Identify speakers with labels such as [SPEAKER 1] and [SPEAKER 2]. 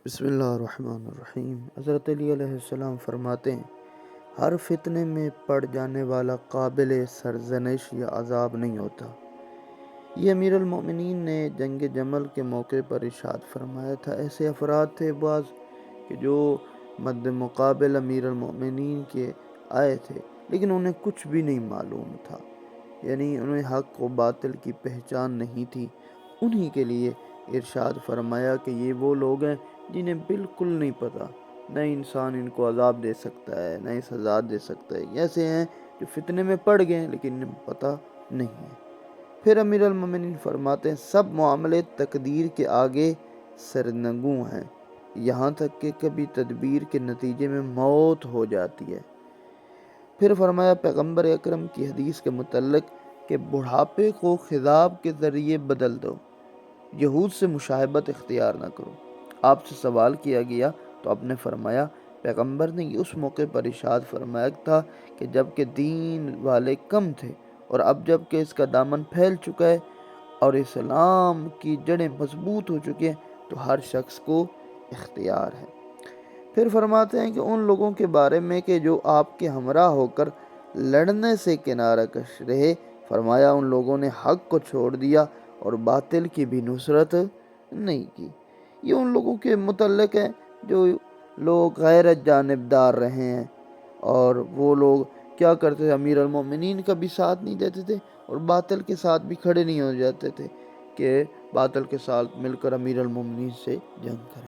[SPEAKER 1] بسم اللہ الرحمن الرحیم۔ حضرت علی علیہ السلام فرماتے ہیں، ہر فتنے میں پڑ جانے والا قابل سرزنش یا عذاب نہیں ہوتا۔ یہ امیر المومنین نے جنگ جمل کے موقع پر ارشاد فرمایا تھا۔ ایسے افراد تھے بعض کہ جو مد مقابل امیر المومنین کے آئے تھے، لیکن انہیں کچھ بھی نہیں معلوم تھا، یعنی انہیں حق و باطل کی پہچان نہیں تھی۔ انہی کے لیے ارشاد فرمایا کہ یہ وہ لوگ ہیں جنہیں بالکل نہیں پتہ، نہ انسان ان کو عذاب دے سکتا ہے نہ سزا دے سکتا ہے۔ ایسے ہیں جو فتنے میں پڑ گئے ہیں لیکن انہیں پتہ نہیں ہے۔ پھر امیر المومنین فرماتے ہیں، سب معاملے تقدیر کے آگے سرنگوں ہیں، یہاں تک کہ کبھی تدبیر کے نتیجے میں موت ہو جاتی ہے۔ پھر فرمایا پیغمبر اکرم کی حدیث کے متعلق کہ بڑھاپے کو خضاب کے ذریعے بدل دو، یہود سے مشابہت اختیار نہ کرو۔ آپ سے سوال کیا گیا تو آپ نے فرمایا، پیغمبر نے اس موقع پر ارشاد فرمایا تھا کہ جب کہ دین والے کم تھے، اور اب جب کہ اس کا دامن پھیل چکا ہے اور اسلام کی جڑیں مضبوط ہو چکی ہیں تو ہر شخص کو اختیار ہے۔ پھر فرماتے ہیں کہ ان لوگوں کے بارے میں کہ جو آپ کے ہمراہ ہو کر لڑنے سے کنارہ کش رہے، فرمایا ان لوگوں نے حق کو چھوڑ دیا اور باطل کی بھی نصرت نہیں کی۔ یہ ان لوگوں کے متعلق ہے جو لوگ غیرت جانبدار رہے ہیں، اور وہ لوگ کیا کرتے تھے، امیر المومنین کا بھی ساتھ نہیں دیتے تھے اور باطل کے ساتھ بھی کھڑے نہیں ہو جاتے تھے کہ باطل کے ساتھ مل کر امیر المومنین سے جنگ کریں۔